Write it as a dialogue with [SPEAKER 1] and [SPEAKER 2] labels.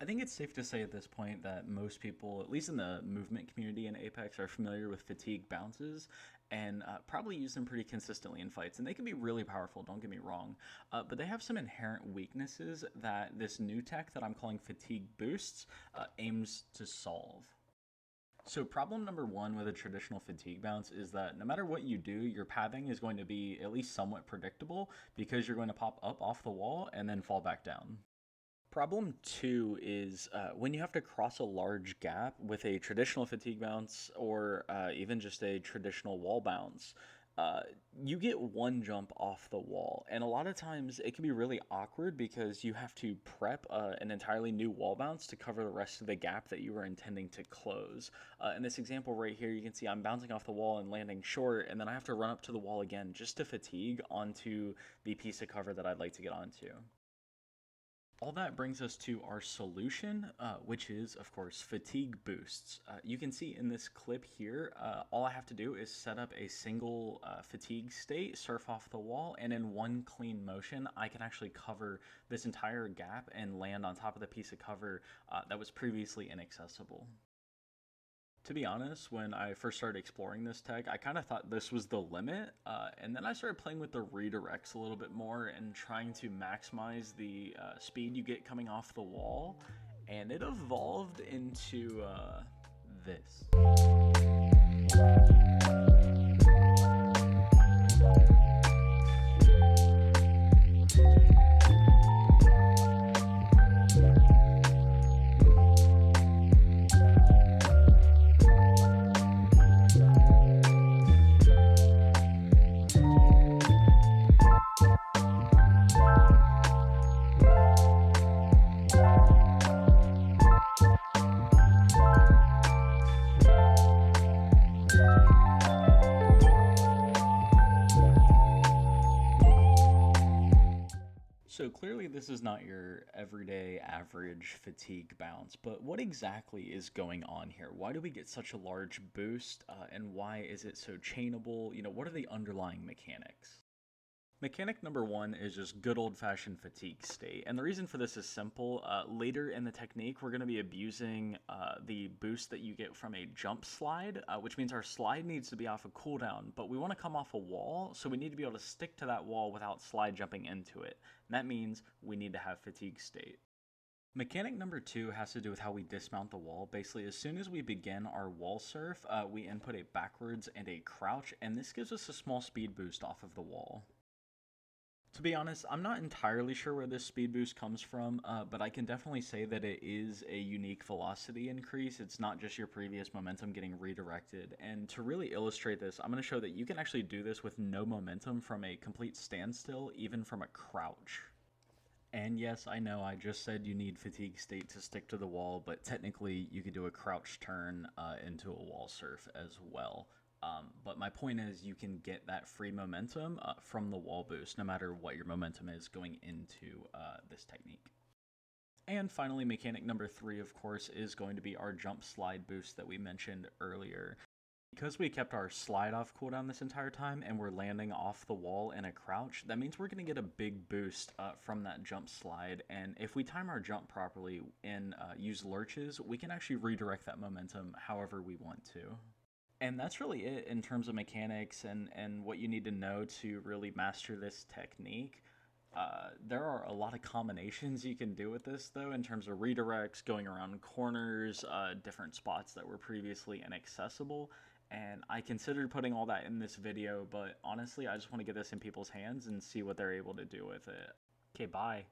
[SPEAKER 1] I think it's safe to say at this point that most people, at least in the movement community in Apex, are familiar with fatigue bounces and probably use them pretty consistently in fights. And they can be really powerful, don't get me wrong. But they have some inherent weaknesses that this new tech that I'm calling fatigue boosts aims to solve. So problem number one with a traditional fatigue bounce is that no matter what you do, your pathing is going to be at least somewhat predictable because you're going to pop up off the wall and then fall back down. Problem two is when you have to cross a large gap with a traditional fatigue bounce or even just a traditional wall bounce, uh, you get one jump off the wall. And a lot of times it can be really awkward because you have to prep an entirely new wall bounce to cover the rest of the gap that you were intending to close. In this example right here, you can see I'm bouncing off the wall and landing short, and then I have to run up to the wall again just to fatigue onto the piece of cover that I'd like to get onto. All that brings us to our solution, which is, of course, fatigue boosts. You can see in this clip here, all I have to do is set up a single fatigue state, surf off the wall, and in one clean motion, I can actually cover this entire gap and land on top of the piece of cover that was previously inaccessible. To be honest, when I first started exploring this tech, I kind of thought this was the limit, and then I started playing with the redirects a little bit more and trying to maximize the speed you get coming off the wall, and it evolved into this. So clearly this is not your everyday average fatigue bounce, but what exactly is going on here? Why do we get such a large boost, and why is it so chainable? What are the underlying mechanics? Mechanic number one is just good old-fashioned fatigue state, and the reason for this is simple. Later in the technique, we're going to be abusing the boost that you get from a jump slide, which means our slide needs to be off a cooldown, but we want to come off a wall, so we need to be able to stick to that wall without slide jumping into it. And that means we need to have fatigue state. Mechanic number two has to do with how we dismount the wall. Basically, as soon as we begin our wall surf, we input a backwards and a crouch, and this gives us a small speed boost off of the wall. To be honest, I'm not entirely sure where this speed boost comes from, but I can definitely say that it is a unique velocity increase. It's not just your previous momentum getting redirected. And to really illustrate this, I'm going to show that you can actually do this with no momentum from a complete standstill, even from a crouch. And yes, I know I just said you need fatigue state to stick to the wall, but technically you could do a crouch turn into a wall surf as well. But my point is you can get that free momentum from the wall boost, no matter what your momentum is going into this technique. And finally, mechanic number three, of course, is going to be our jump slide boost that we mentioned earlier. Because we kept our slide off cooldown this entire time and we're landing off the wall in a crouch, that means we're going to get a big boost from that jump slide. And if we time our jump properly and use lurches, we can actually redirect that momentum however we want to. And that's really it in terms of mechanics and what you need to know to really master this technique. There are a lot of combinations you can do with this, though, in terms of redirects, going around corners, different spots that were previously inaccessible. And I considered putting all that in this video, but honestly, I just want to get this in people's hands and see what they're able to do with it. Okay, bye.